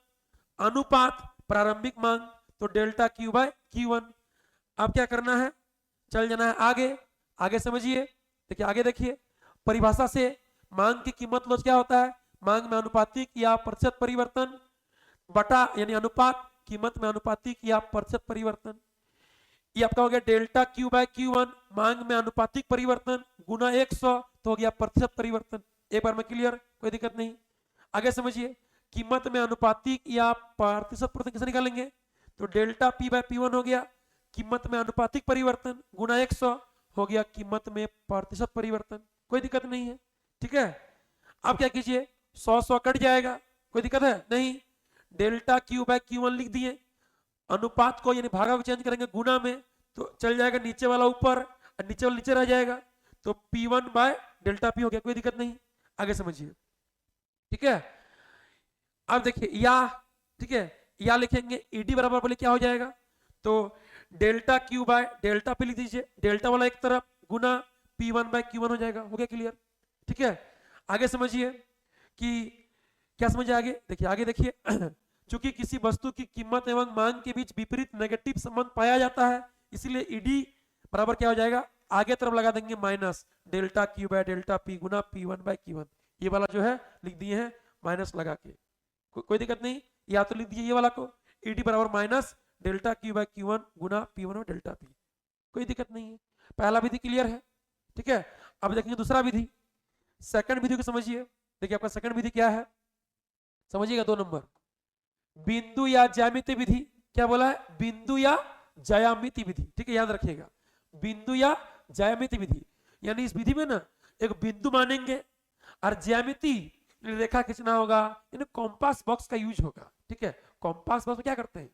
अनुपात प्रारंभिक मांग, तो डेल्टा Q बाय Q1। अब क्या करना है, चल जाना है आगे, आगे समझिए। देखिए आगे देखिए, परिभाषा से मांग की कीमत लॉस क्या होता है, मांग में अनुपातिक या प्रतिशत परिवर्तन बटा यानी अनुपात कीमत में अनुपातिक या प्रतिशत परिवर्तन, ये आपका हो गया डेल्टा Q बाय Q1, मांग में अनुपातिक परिवर्तन गुना 100 तो हो गया प्रतिशत परिवर्तन। एक बार में क्लियर, कोई दिक्कत नहीं। आगे समझिए, कीमत में अनुपातिक या प्रतिशत परिवर्तन कैसे निकालेंगे, तो डेल्टा P बाय P1 हो गया कीमत में अनुपातिक परिवर्तन गुना 100 हो गया कीमत में प्रतिशत परिवर्तन, कोई दिक्कत नहीं है। ठीक है, अब क्या कीजिए, 100 कट जाएगा, कोई दिक्कत है नहीं। डेल्टा Q बाय Q1 लिख दिए, अनुपात को यानी भागा को चेंज करेंगे गुना में, तो चल जाएगा नीचे वाला ऊपर और नीचे वाला नीचे रह जाएगा, तो P1 बाय डेल्टा P हो गया, कोई दिक्कत नहीं। आगे समझिए, ठीक है। अब देखिए या, ठीक है, या लिखेंगे ईडी बराबर बोले क्या हो जाएगा, तो delta Q by delta P लिख दीजिए, डेल्टा वाला एक तरफ गुना P1 बाय Q1 हो जाएगा, हो गया क्लियर। ठीक है, आगे समझिए कि क्या समझे आगे, देखिए आगे देखिए चूंकि किसी वस्तु की कीमत एवं मांग के बीच विपरीत नेगेटिव संबंध पाया जाता है, इसलिए ईडी बराबर क्या हो जाएगा, आगे तरफ लगा देंगे minus delta Q by delta P गुना P1 बाय Q1, ये वाला जो है लिख दिए हैं माइनस लगा के, कोई दिक्कत नहीं। या तो लिख दिए ये वाला को ईडी बराबर minus delta Q by Q1 गुना P1 और डेल्टा P, कोई दिक्कत नहीं है। पहला विधि क्लियर है, ठीक है। अब देखेंगे दूसरा विधि, सेकंड विधि को समझिए। देखिए आपका सेकंड विधि क्या है, समझिएगा 2 नंबर, बिंदु या ज्यामिति विधि। क्या बोला है, बिंदु या ज्यामिति विधि, ठीक है, याद रखिएगा, बिंदु या ज्यामिति विधि, यानी इस विधि में ना एक बिंदु मानेंगे और ज्यामिति रेखा खींचना होगा, यानी कॉम्पास बॉक्स का यूज होगा। ठीक है, कॉम्पास बॉक्स में क्या करते हैं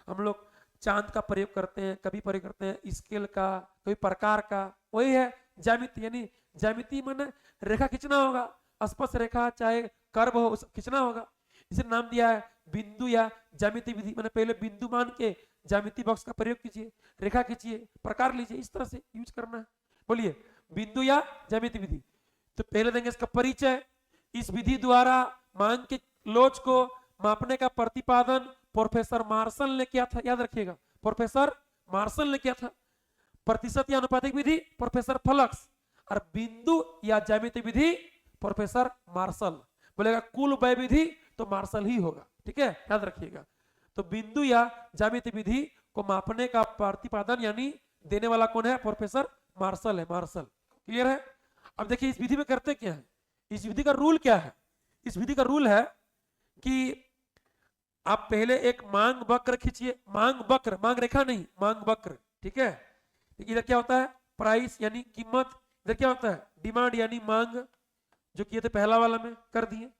हम लोग, चांद का प्रयोग करते हैं, कभी प्रयोग करते हैं स्केल का, कभी प्रकार का, वही है ज्यामिति। यानी ज्यामिति माने रेखा खींचना होगा, स्पर्श रेखा चाहे कर्व हो खींचना होगा, इसे नाम दिया है बिंदु या ज्यामिति विधि। मैंने पहले बिंदु मान के ज्यामिति बॉक्स का प्रयोग कीजिए, रेखा खींचिए, प्रकार लीजिए, इस तरह से यूज करना है। बोलिए बिंदु या ज्यामिति विधि। तो पहले देंगे इसका परिचय, इस विधि द्वारा मांग के लोच को मापने का प्रतिपादन प्रोफेसर मार्शल ने किया था, याद रखिएगा प्रोफेसर मार्शल ने किया था। प्रतिशत या अनुपातिक विधि प्रोफेसर फ्लक्स, और बिंदु या ज्यामिति विधि प्रोफेसर मार्शल। बोलेगा कुल व्यय विधि तो मार्शल ही होगा, ठीक है, याद रखिएगा। तो बिंदु या ज्यामिति विधि को मापने का प्रतिपादन यानी देने वाला कौन है, प्रोफेसर मार्शल है, मार्शल। क्लियर है। अब देखिए इस विधि में करते क्या है, इस विधि का रूल क्या है, इस विधि का रूल है कि आप पहले एक मांग वक्र खींचिए, मांग वक्र, मांग रेखा नहीं, मांग वक्र, ठीक है। इधर क्या होता है, प्राइस यानी कीमत, इधर क्या होता है, डिमांड यानी मांग, जो किए थे पहला वाला में कर दिए।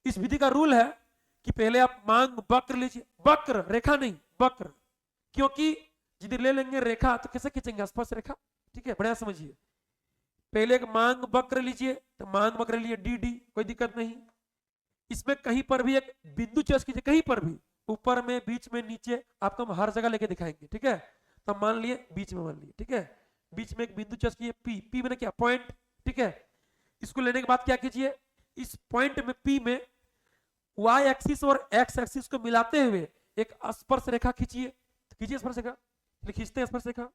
इस विधि का रूल है कि पहले आप मांग वक्र लीजिए, वक्र रेखा नहीं, वक्र, क्योंकि यदि ले लेंगे रेखा तो कैसे खींचेंगे, स्पर्श रेखा, ठीक है, बढ़िया समझिए। पहले एक मांग वक्र लीजिए, तो मांग वक्र लीजिए डी डी, कोई दिक्कत नहीं। इसमें कहीं पर भी एक बिंदु चॉइस कीजिए, कहीं पर भी, ऊपर में, बीच में, नीचे, आपको हम हर जगह लेके दिखाएंगे, ठीक है। तो मान लिए बीच में, मान लिए, ठीक है, बीच में एक बिंदु चॉइस कीजिए पी, पी मैंने क्या, पॉइंट, ठीक है। इसको लेने के बाद क्या कीजिए, इस पॉइंट में पी में y एक्सिस और x एक्सिस को मिलाते हुए एक स्पर्श रेखा खींचिए, खींचिए स्पर्श रेखा, खींचते हैं स्पर्श रेखा,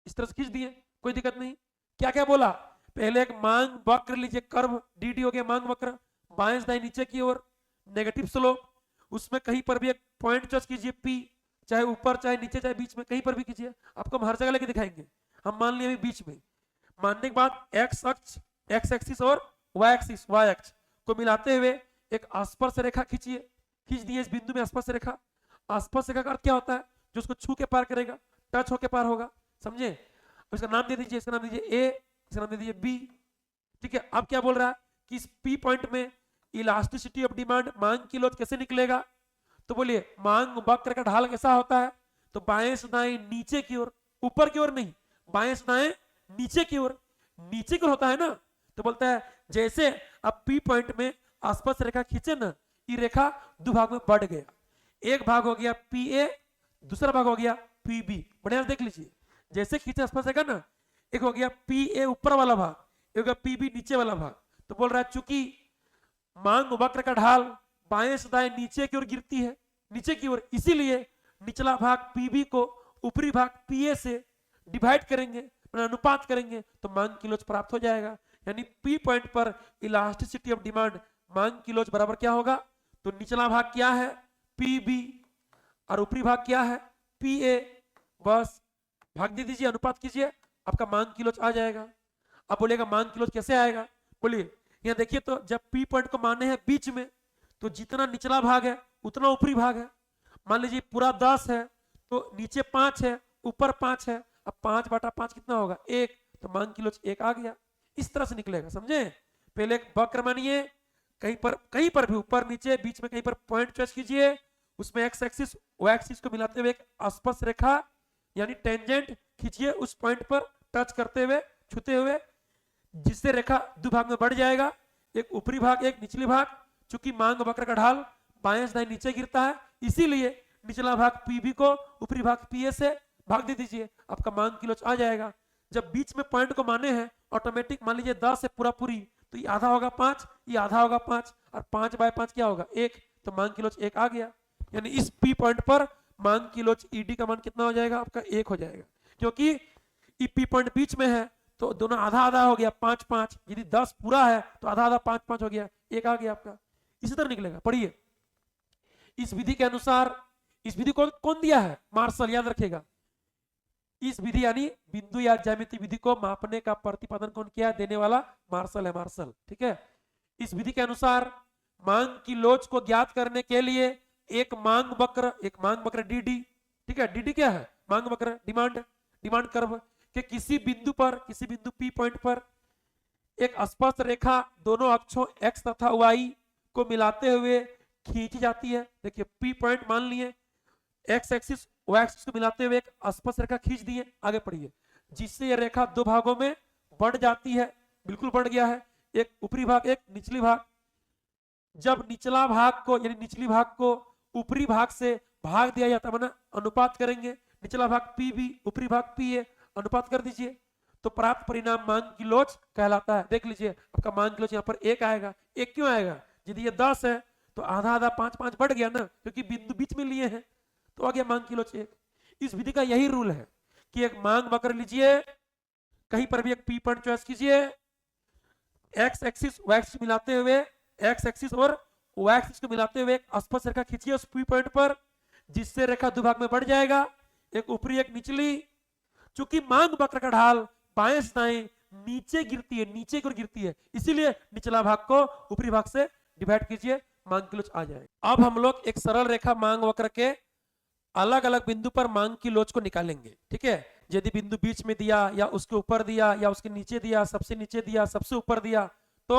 इस तरह से खींच दिए, कोई दिक्कत नहीं। क्या क्या बोला, पहले एक मांग वक्र लीजिए, कर्व डी डी हो गया मांग वक्र, बाएं से दाएं नीचे की ओर नेगेटिव स्लोप, उसमें कहीं पर भी एक पॉइंट चॉइस कीजिए पी, चाहे ऊपर चाहे नीचे चाहे बीच में, कहीं पर भी कीजिए, आपको हम हर जगह लेके दिखाएंगे। हम मान लिए अभी बीच में, मानने के बाद एक्स अक्ष, एक्स एक्सिस और वाई एक्सिस, वाई अक्ष को मिलाते हुए एक स्पर्श रेखा खींचिए, खींच दिए इस बिंदु में स्पर्श रेखा। स्पर्श रेखा का अर्थ क्या होता है, जो उसको छू के पार करेगा, टच होके पार होगा, समझे। इसका नाम दे दीजिए, इसका नाम दीजिए ए, इसका नाम दे दीजिए बी, ठीक है। अब क्या बोल रहा है कि इस पी पॉइंट में इलास्टिसिटी ऑफ डिमांड, मांग की लोच कैसे निकलेगा, तो बोलिए मांग वक्र का ढाल कैसा होता है, तो बाएं से दाएं नीचे की ओर, ऊपर की ओर नहीं, बाएं से दाएं नीचे की ओर, नीचे की ओर होता है ना। तो बोलता है जैसे अब पी पॉइंट में आसपास रेखा खींचे ना, ये रेखा दो भाग में बढ़ गया, एक भाग हो गया पी ए, दूसरा भाग हो गया पी बी, बढ़िया देख लीजिए, जैसे खींचे आसपास रेखा ना, एक हो गया पी ए ऊपर वाला भाग, एक हो गया पी बी नीचे वाला भाग। तो बोल रहा है चूंकि मांग वक्र का ढाल बाएं से दाएं नीचे की ओर गिरती है, नीचे की ओर, इसीलिए निचला भाग पीबी को ऊपरी भाग पीए से डिवाइड करेंगे, अनुपात करेंगे, तो मांग की लोच प्राप्त हो जाएगा। यानी पी पॉइंट पर इलास्टिसिटी ऑफ डिमांड, मांग की लोच बराबर क्या होगा, तो निचला भाग क्या है पी बी और ऊपरी भाग क्या है पी ए, बस भाग दे दीजिए, अनुपात कीजिए, आपका मांग की लोच आ जाएगा। अब बोलेगा मांग की लोच कैसे आएगा, बोलिए यहाँ देखिए, तो जब पी पॉइंट को माने हैं बीच में, तो जितना निचला भाग है उतना ऊपरी भाग है। मान लीजिए पूरा 10 है, तो नीचे 5 है, ऊपर 5 है, अब 5/5 कितना होगा 1, तो मांग की लोच 1 आ गया। इस तरह से निकलेगा, समझे। पहले एक वक्र मानिए, कहीं पर भी ऊपर नीचे बीच में कहीं पर पॉइंट चॉइस कीजिए, उसमें एक्स एक्सिस वाई एक्सिस को मिलाते हुए एक स्पर्श रेखा यानी टेंजेंट खींचिए, उस पॉइंट पर टच करते हुए, छूते हुए, जिससे रेखा दो भाग में बढ़ जाएगा, एक ऊपरी भाग एक निचली भाग। चूंकि मांग वक्र का ढाल बाएं से दाएं नीचे गिरता है, इसीलिए निचला भाग पीबी को ऊपरी भाग पीए से भाग दे दीजिए, आपका मांग की लोच आ जाएगा। जब बीच में पॉइंट को माने हैं ऑटोमेटिक, मान लीजिए 10 है पूरा पूरी, तो ये आधा होगा 5, ये आधा होगा 5, और 5/5 क्या होगा 1, तो मांग की लोच 1 आ गया। यानी इस पी पॉइंट पर मांग की लोच ईडी का मान कितना हो जाएगा, आपका 1 हो जाएगा, क्योंकि ई पी पॉइंट बीच में है, तो दोनों आधा आधा हो गया 5/5, यदि 10 पूरा है तो आधा आधा 5/5 हो गया, 1 आ गया आपका। इसी तरह निकलेगा, पढ़िए। इस विधि के अनुसार, इस विधि को कौन दिया है, मार्शल, याद रखेगा। इस विधि यानी बिंदु या ज्यामिति विधि को मापने का प्रतिपादन कौन किया, देने वाला मार्शल है, मार्शल, ठीक है। इस विधि के अनुसार मांग की लोच को ज्ञात करने के लिए एक मांग वक्र डी डी, ठीक है, डी डी क्या है, मांग वक्र, डिमांड कर्व के किसी बिंदु पी पॉइंट पर एक स्पर्श रेखा दोनों अक्षों एक्स तथा वाई को मिलाते हुए खींची जाती है। देखिए पी पॉइंट मान लिए, एक्स एक्सिस वाई एक्सिस को मिलाते हुए एक स्पर्श रेखा खींच दिए, आगे पढ़िए, जिससे यह रेखा दो भागों में बढ़ जाती है, बिल्कुल बढ़ गया है, एक ऊपरी भाग एक निचली भाग। जब निचला भाग को यानी निचली भाग को ऊपरी भाग से भाग दिया जाता है, अनुपात करेंगे, निचला भाग पी बी ऊपरी भाग पी ए, अनुपात कर दीजिए, तो प्राप्त परिणाम मांग की लोच कहलाता है। देख लीजिए आपका मांग की लोच यहाँ पर 1 आएगा। 1 क्यों आएगा, यदि ये 10 है तो आधा आधा 5/5 बढ़ गया ना, क्योंकि बिंदु बीच में लिए हैं, तो आ गया मांग की लोच 1। इस विधि का यही रूल है कि एक मांग वक्र लीजिए, कहीं पर भी एक पी पॉइंट चॉइस कीजिए, एक्स एक्सिस वाई एक्सिस मिलाते हुए, एक्स एक्सिस और वाई एक्सिस को मिलाते हुए एक स्पर्श रेखा खींचिए उस पी पॉइंट पर, जिससे रेखा दो भाग में बढ़ जाएगा, एक ऊपरी एक निचली। चूंकि मांग वक्र का ढाल बाएं से दाएं नीचे गिरती है, नीचे की ओर गिरती है, इसीलिए निचला भाग को ऊपरी भाग से डिवाइड कीजिए, मांग की लोच आ जाए। अब हम लोग एक सरल रेखा मांग वक्र के अलग अलग बिंदु पर मांग की लोच को निकालेंगे, ठीक है। यदि बिंदु बीच में दिया या उसके ऊपर दिया या उसके नीचे दिया, सबसे नीचे दिया, सबसे ऊपर दिया, तो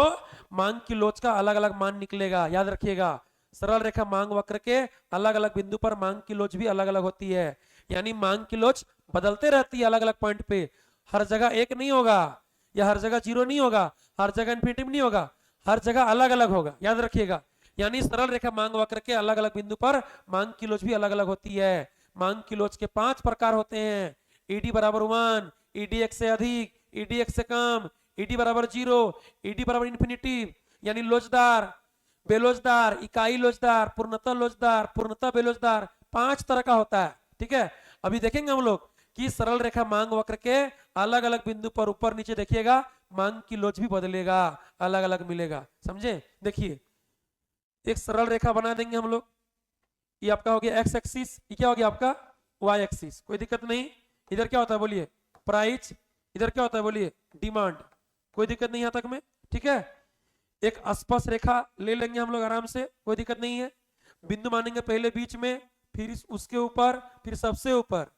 मांग की लोच का अलग अलग मान निकलेगा, याद रखिएगा। सरल रेखा मांग वक्र के अलग अलग बिंदु पर मांग की लोच भी अलग अलग होती है, यानी मांग की लोच बदलते रहती है अलग अलग पॉइंट पे। हर जगह एक नहीं होगा, या हर जगह जीरो नहीं होगा, हर जगह इन्फिनिटी नहीं होगा, हर जगह अलग अलग होगा, याद रखिएगा। यानी सरल रेखा मांग वक्र के अलग अलग बिंदु पर मांग की लोच भी अलग अलग होती है। मांग की लोच के 5 प्रकार होते हैं। ईडी बराबर 1, ईडी एक से अधिक, ईडी एक से कम, ईडी बराबर 0, ईडी बराबर इन्फिनिटी, यानी लोचदार, बेलोचदार, इकाई लोचदार, पूर्णतः लोचदार, पूर्णतः बेलोचदार, 5 तरह का होता है। ठीक है, अभी देखेंगे हम लोग कि सरल रेखा मांग वक्र के अलग अलग बिंदु पर ऊपर नीचे देखिएगा मांग की लोच भी बदलेगा, अलग अलग मिलेगा, समझे। देखिए एक सरल रेखा बना देंगे हम लोग, ये आपका हो गया एक्स एक्सिस, ये क्या हो गया आपका वाई एक्सिस, कोई दिक्कत नहीं। इधर क्या होता है बोलिए प्राइस, इधर क्या होता है बोलिए डिमांड, कोई दिक्कत नहीं यहाँ तक में। ठीक है, एक स्पर्श रेखा ले लेंगे हम लोग आराम से, कोई दिक्कत नहीं है। बिंदु मानेंगे पहले बीच में, फिर उसके ऊपर, फिर सबसे ऊपर,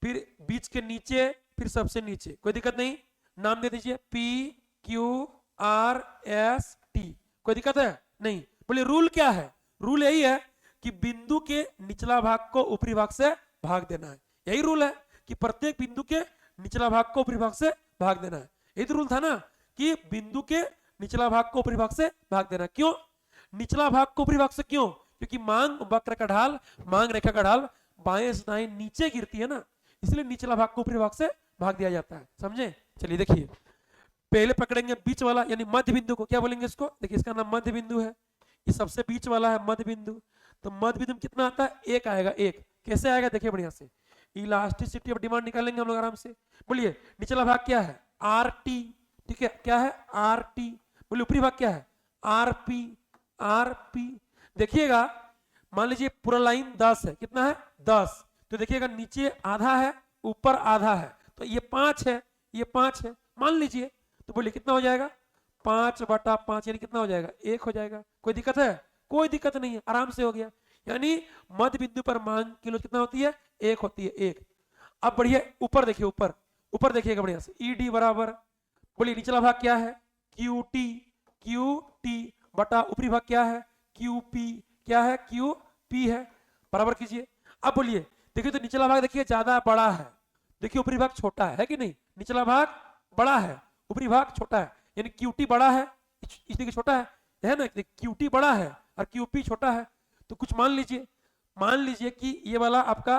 फिर बीच के नीचे, फिर सबसे नीचे, कोई दिक्कत नहीं। नाम दे दीजिए P Q R S T, कोई दिक्कत है नहीं। बोलिए रूल क्या है, रूल यही है कि बिंदु के निचला भाग को ऊपरी भाग से भाग देना है, यही रूल है कि प्रत्येक बिंदु के निचला भाग को ऊपरी भाग से भाग देना है। यही तो रूल था ना कि बिंदु के निचला भाग को ऊपरी भाग से भाग देना। क्यों निचला भाग को ऊपरी भाग से, क्यों, क्योंकि मांग वक्र का ढाल, मांग रेखा का ढाल बाएं से दाएं नीचे गिरती है ना, इसलिए निचला भाग को ऊपरी भाग से भाग दिया जाता है, समझे। चलिए देखिए पहले पकड़ेंगे बीच वाला यानी मध्य बिंदु को, क्या बोलेंगे इसको, देखिए इसका नाम मध्य बिंदु है, ये सबसे बीच वाला है मध्य बिंदु। तो मध्य बिंदु कितना आता है, एक आएगा, एक कैसे आएगा देखिए बढ़िया से, इलास्टिसिटी ऑफ डिमांड निकालेंगे हम लोग आराम से। बोलिए निचला भाग क्या है आर टी, ठीक है, क्या है आर टी। बोलिए ऊपरी भाग क्या है आर पी, आर पी। देखिएगा मान लीजिए पूरा लाइन 10 है, कितना है 10, तो देखिएगा नीचे आधा है ऊपर आधा है, तो ये 5 है, ये 5 है मान लीजिए। तो बोलिए कितना हो जाएगा 5/5, यानी कितना हो जाएगा 1 हो जाएगा। कोई दिक्कत है, कोई दिक्कत नहीं है, आराम से हो गया। यानी मध्य बिंदु पर मांग की लोच कितना होती है 1 होती है, 1। अब बढ़िया ऊपर देखिए, ऊपर ऊपर देखिएगा बढ़िया से, ईडी बराबर, बोलिए निचला भाग क्या है क्यू टी, क्यू टी बटा ऊपरी भाग क्या है क्यू पी, क्या है क्यू पी है, बराबर कीजिए। अब बोलिए देखिए तो निचला भाग देखिए ज्यादा बड़ा है, देखिए ऊपरी भाग छोटा है कि नहीं, निचला भाग बड़ा है ऊपरी भाग छोटा है, यानी क्यूटी बड़ा है इसलिए छोटा है ना, क्यूटी बड़ा है और क्यूपी छोटा है। तो कुछ मान लीजिए कि ये वाला आपका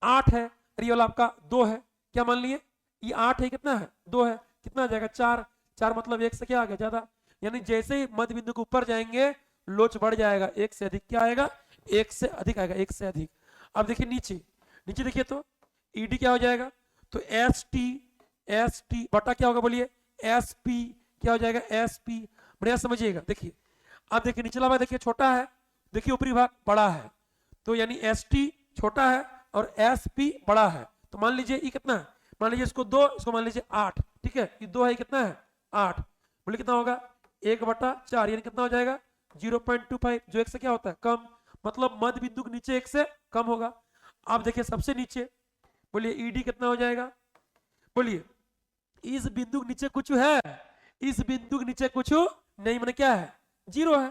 8 है और ये वाला आपका 2 है, क्या मान लिए ये 8 है, कितना है 2 है, कितना आ जाएगा 4, 4 मतलब 1 से क्या आ गया ज्यादा, यानी जैसे ही मध्य बिंदु के ऊपर जाएंगे लोच बढ़ जाएगा, 1 से अधिक क्या आएगा 1 से अधिक आएगा, 1 से अधिक। अब देखिए नीचे, नीचे देखिए तो ईडी क्या हो जाएगा, तो एस टी बटा क्या होगा बोलिए एस पी, क्या हो जाएगा एस पी, बढ़िया समझिएगा। देखिए अब देखिए निचला भाग देखिए छोटा है, देखिए ऊपरी भाग बड़ा है, तो यानी एस टी छोटा है और एस पी बड़ा है। तो मान लीजिए ये कितना है, मान लीजिए इसको 2, इसको मान लीजिए 8, ठीक है, ये 2 है, कितना है 8, बोले कितना होगा 1/4, यानी कितना हो जाएगा 0.25, जो 1 से क्या होता है कम, मतलब मध्य बिंदु के नीचे 1 से कम होगा। आप देखिए सबसे नीचे, बोलिए ईडी कितना हो जाएगा, बोलिए इस बिंदु के नीचे कुछ है, इस बिंदु के नीचे कुछ नहीं, मैंने क्या है 0 है,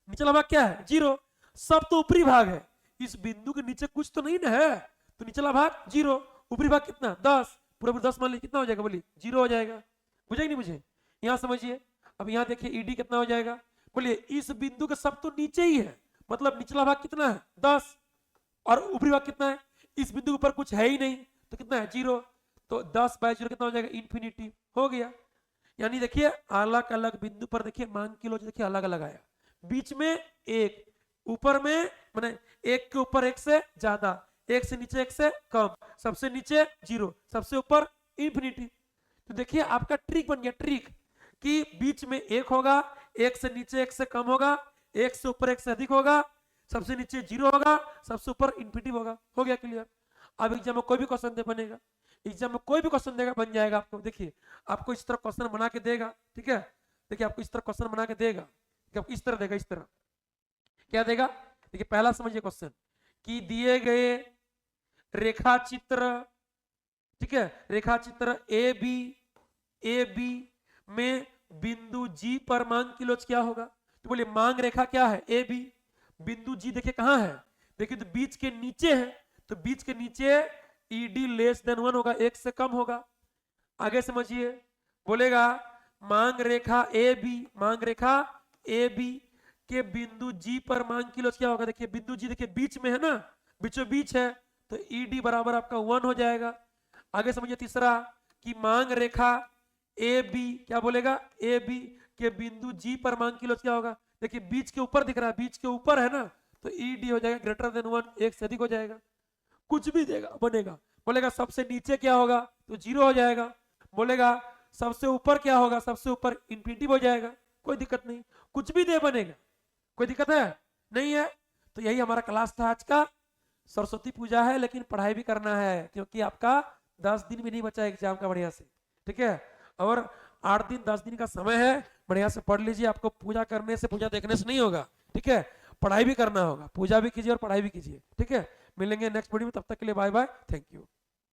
निचला भाग क्या है 0, सब तो ऊपरी भाग है, इस बिंदु के नीचे कुछ तो नहीं ना है, तो निचला भाग 0, ऊपरी भाग कितना 10, पूरा 10 मान लीजिए कितना हो जाएगा बोलिए 0 हो जाएगा, बुझे नहीं मुझे, यहाँ समझिए। अब यहाँ देखिए ईडी कितना हो जाएगा, बोलिए इस बिंदु के सब तो नीचे ही है, मतलब निचला भाग कितना है 10 और ऊपरी भाग कितना है, इस बिंदु के ऊपर कुछ है ही नहीं, तो कितना है 0, तो 10/0 कितना हो जाएगा इन्फिनिटी, हो गया। यानी देखिए अलग अलग बिंदु पर देखिए मांग की लोच देखिए अलग अलग आया, बीच में 1, ऊपर में माने 1 के ऊपर 1 से ज्यादा, 1 से नीचे 1 से कम, सबसे नीचे 0, सबसे ऊपर इन्फिनिटी। तो देखिए आपका ट्रिक बन गया, ट्रिक कि बीच में 1 होगा, 1 से नीचे 1 से कम होगा, 1 से ऊपर 1 से अधिक होगा, सबसे नीचे 0 होगा, सबसे ऊपर इन्फिनिटी होगा, हो गया क्लियर। अब एग्जाम में कोई भी क्वेश्चन दे बनेगा, एग्जाम में कोई भी क्वेश्चन देगा बन जाएगा आपको। देखिए आपको इस तरह क्वेश्चन बना के देगा, ठीक है, देखिए आपको इस तरह क्वेश्चन बना के देगा, आपको इस तरह देगा, इस तरह क्या देगा, देखिए पहला समझिए क्वेश्चन कि दिए गए रेखा चित्र, ठीक है, रेखा चित्र ए बी में बिंदु जी पर मांग की लोच क्या होगा, तो बोलिए मांग रेखा क्या है ए बी, बिंदु जी देखिए कहां है, देखिए तो बीच के नीचे है, तो बीच के नीचे ईडी लेस देन 1 होगा, 1 से कम होगा, आगे समझिए, बोलेगा मांग रेखा ए बी के बिंदु जी पर मांग किलो क्या होगा। देखिए बिंदु जी देखिए बीच में है ना, बीचों बीच है, तो ई डी बराबर आपका 1 हो जाएगा। आगे समझिए तीसरा कि मांग रेखा ए बी क्या बोलेगा, ए बी के बिंदु जी पर मांग किलो क्या होगा। देखिए बीच के ऊपर दिख रहा है, बीच के ऊपर है ना, तो ई डी हो जाएगा ग्रेटर देन 1, एक से अधिक हो जाएगा। कुछ भी देगा बनेगा। बोलेगा सबसे नीचे क्या होगा, तो 0 हो जाएगा। बोलेगा सबसे ऊपर क्या होगा, सबसे ऊपर इंफिनिटी हो जाएगा, कोई दिक्कत नहीं, कुछ भी दे बनेगा, कोई दिक्कत है नहीं है। तो यही हमारा क्लास था आज का। सरस्वती पूजा है लेकिन पढ़ाई भी करना है, क्योंकि आपका 10 दिन भी नहीं बचा एग्जाम का, बढ़िया से, ठीक है। और 8 दिन 10 दिन का समय है, बढ़िया से पढ़ लीजिए। आपको पूजा करने से पूजा देखने से नहीं होगा, ठीक है, पढ़ाई भी करना होगा, पूजा भी कीजिए और पढ़ाई भी कीजिए, ठीक है। मिलेंगे नेक्स्ट वीडियो में, तब तक के लिए बाय बाय, थैंक यू।